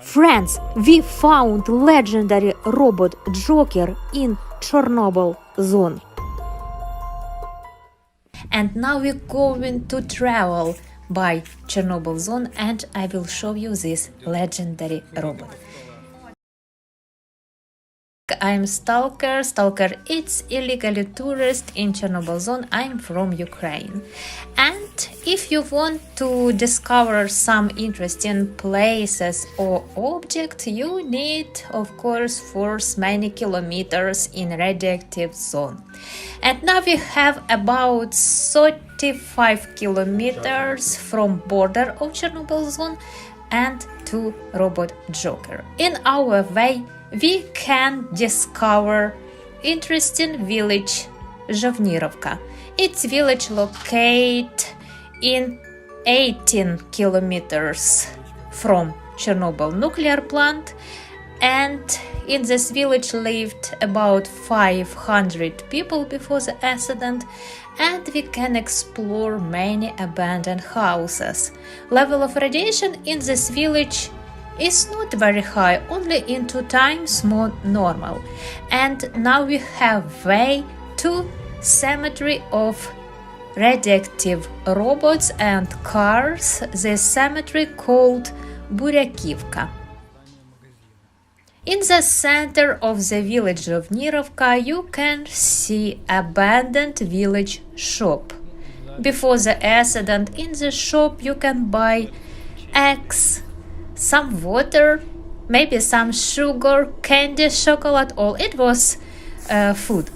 Friends, we found legendary robot Joker in Chernobyl Zone. And now we're going to travel by Chernobyl Zone and I will show you this legendary robot. I'm Stalker. Stalker, it's illegally tourist in Chernobyl Zone. I'm from Ukraine. And if you want to discover some interesting places or object, you need, of course, force many kilometers in radioactive zone. And now we have about 35 kilometers from border of Chernobyl Zone and to Robot Joker. In our way, we can discover interesting village Zhovnirovka. Its village located in 18 kilometers from Chernobyl nuclear plant, and in this village lived about 500 people before the accident, and we can explore many abandoned houses. Level of radiation in this village is not very high, only in 2 times more normal. And now we have way to cemetery of radioactive robots and cars. This cemetery called Buryakivka. In the center of the village of Nirovka you can see abandoned village shop. Before the accident, in the shop you can buy eggs, some water, maybe some sugar, candy, chocolate, all. It was food.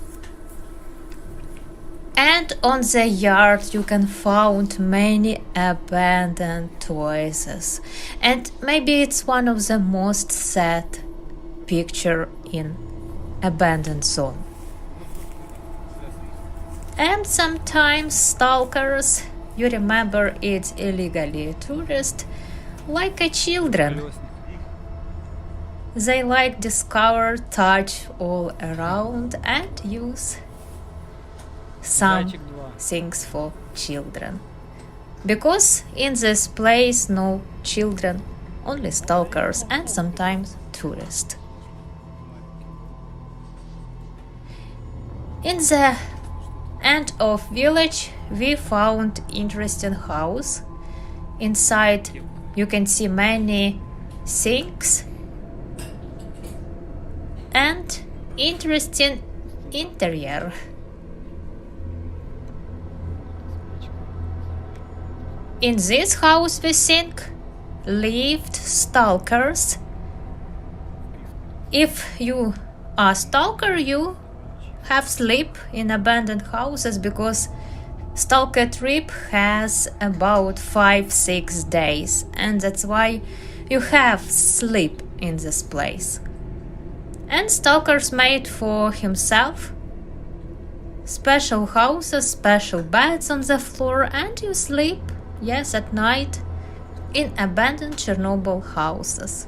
And on the yard you can find many abandoned toys. And maybe it's one of the most sad picture in abandoned zone. And sometimes stalkers, you remember, it's illegally tourist, like a children. They like discover, touch all around and use some things for children. Because in this place no children, only stalkers and sometimes tourists. In the end of village we found interesting house. Inside you can see many things and interesting interior. In this house we think lived stalkers. If you are stalker, you have sleep in abandoned houses, because stalker trip has about 5-6 days, and that's why you have sleep in this place. And stalkers made for himself special houses, special beds on the floor, and you sleep, yes, at night in abandoned Chernobyl houses.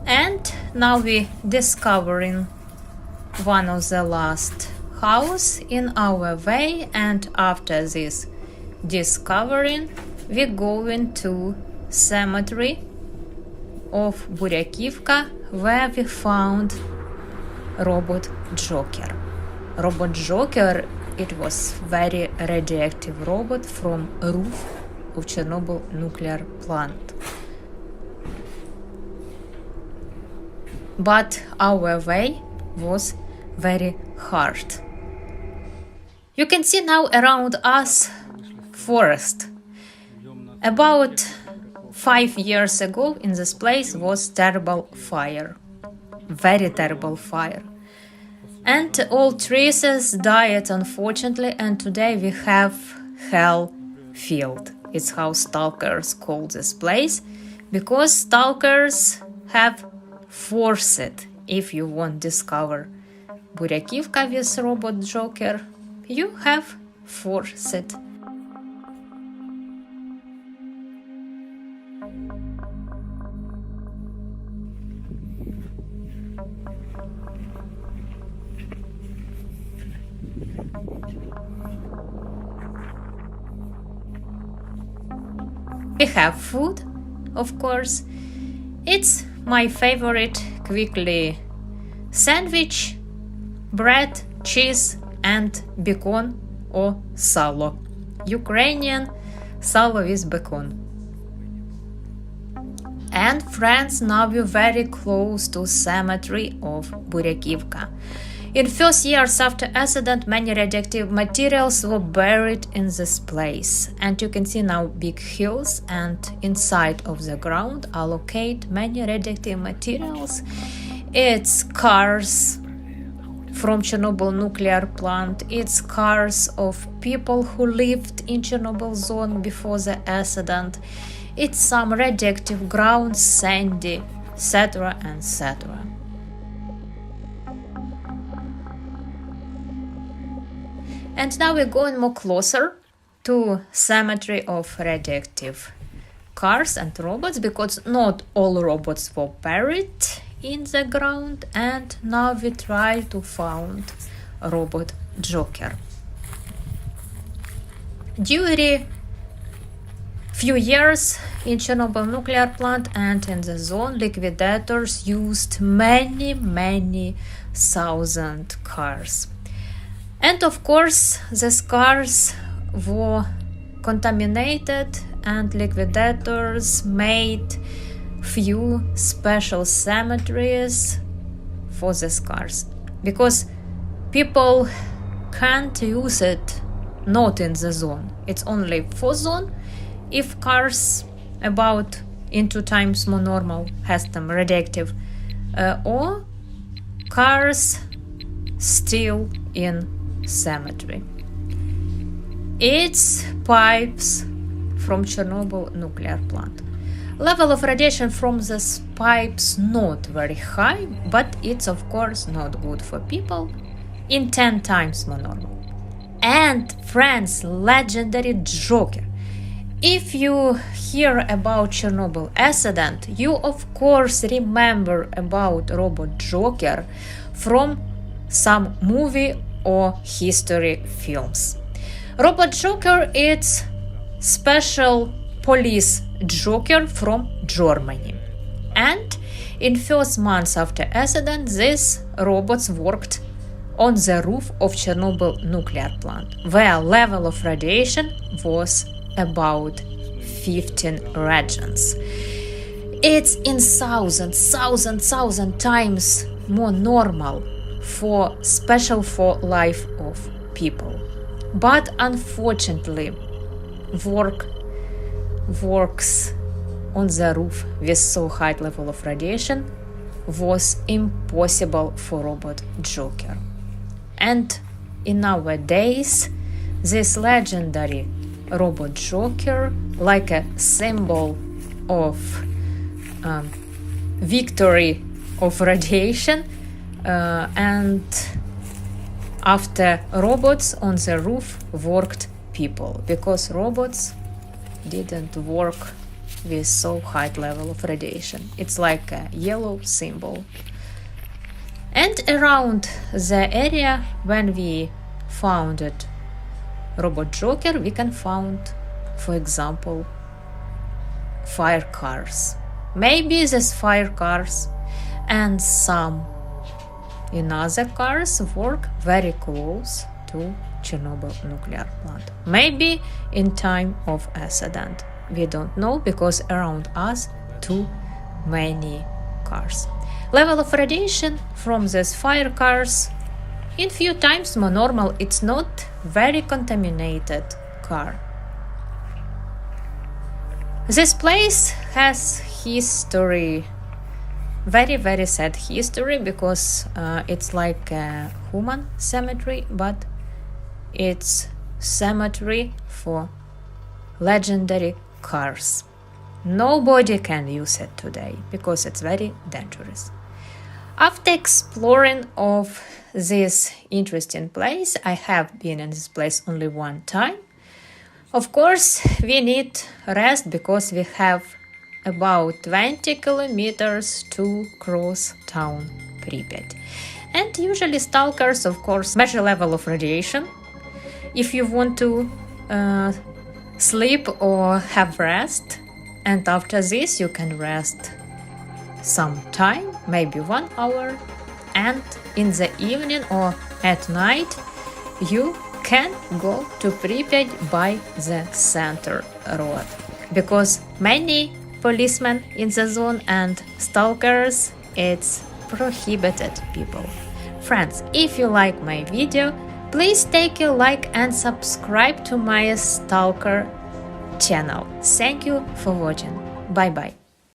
And now we discovering one of the last house in our way, and after this discovering we going to cemetery of Buryakivka, where we found Robot Joker. Robot Joker, it was very radioactive robot from roof of Chernobyl nuclear plant. But our way was very hard. You can see now around us forest. About 5 years ago in this place was terrible fire, very terrible fire. And all trees died unfortunately, and today we have Hellfield. It's how stalkers call this place, because stalkers have force it. If you want to discover Buryakivka with Robot Joker, you have force it. We have food, of course. It's my favorite quickly sandwich, bread, cheese and bacon or salo. Ukrainian salo with bacon. And friends, now we're very close to cemetery of Buryakivka. In first years after accident, many radioactive materials were buried in this place. And you can see now big hills, and inside of the ground are located many radioactive materials. It's cars from Chernobyl nuclear plant. It's cars of people who lived in Chernobyl zone before the accident. It's some radioactive ground, sandy, etc. etc. And now we're going more closer to cemetery of radioactive cars and robots, because not all robots were buried in the ground, and now we try to find robot Joker. During few years in Chernobyl nuclear plant and in the zone, liquidators used many thousand cars. And of course, these cars were contaminated, and liquidators made few special cemeteries for these cars, because people can't use it not in the zone. It's only for zone. If cars about in 2 times more normal has them radioactive, or cars still in cemetery. It's pipes from Chernobyl nuclear plant. Level of radiation from these pipes not very high, but it's of course not good for people, in 10 times more normal. And friends, legendary Joker. If you hear about Chernobyl accident, you of course remember about robot Joker from some movie or history films. Robot Joker is special police Joker from Germany. And in first months after accident, these robots worked on the roof of Chernobyl nuclear plant, where level of radiation was about 15 regions. It's in thousand times more normal for special for life of people. But unfortunately, works on the roof with so high level of radiation was impossible for robot Joker. And in nowadays, this legendary robot Joker, like a symbol of victory of radiation, and after robots on the roof worked people, because robots didn't work with so high level of radiation. It's like a yellow symbol. And around the area when we founded robot Joker, we can find, for example, fire cars. Maybe these fire cars and some another cars work very close to Chernobyl nuclear plant. Maybe in time of accident. We don't know, because around us too many cars. Level of radiation from these fire cars in few times more normal. It's not very contaminated car. This place has history, very sad history, because it's like a human cemetery, but it's cemetery for legendary cars. Nobody can use it today because it's very dangerous. After exploring of this interesting place, I have been in this place only one time. Of course, we need rest because we have about 20 kilometers to cross town Pripyat. And usually stalkers, of course, measure level of radiation. If you want to sleep or have rest, and after this you can rest some time, maybe 1 hour, and in the evening or at night you can go to Pripyat by the center road, because many policemen in the zone and stalkers, it's prohibited people. Friends, if you like my video, please take a like and subscribe to my stalker channel. Thank you for watching. Bye bye.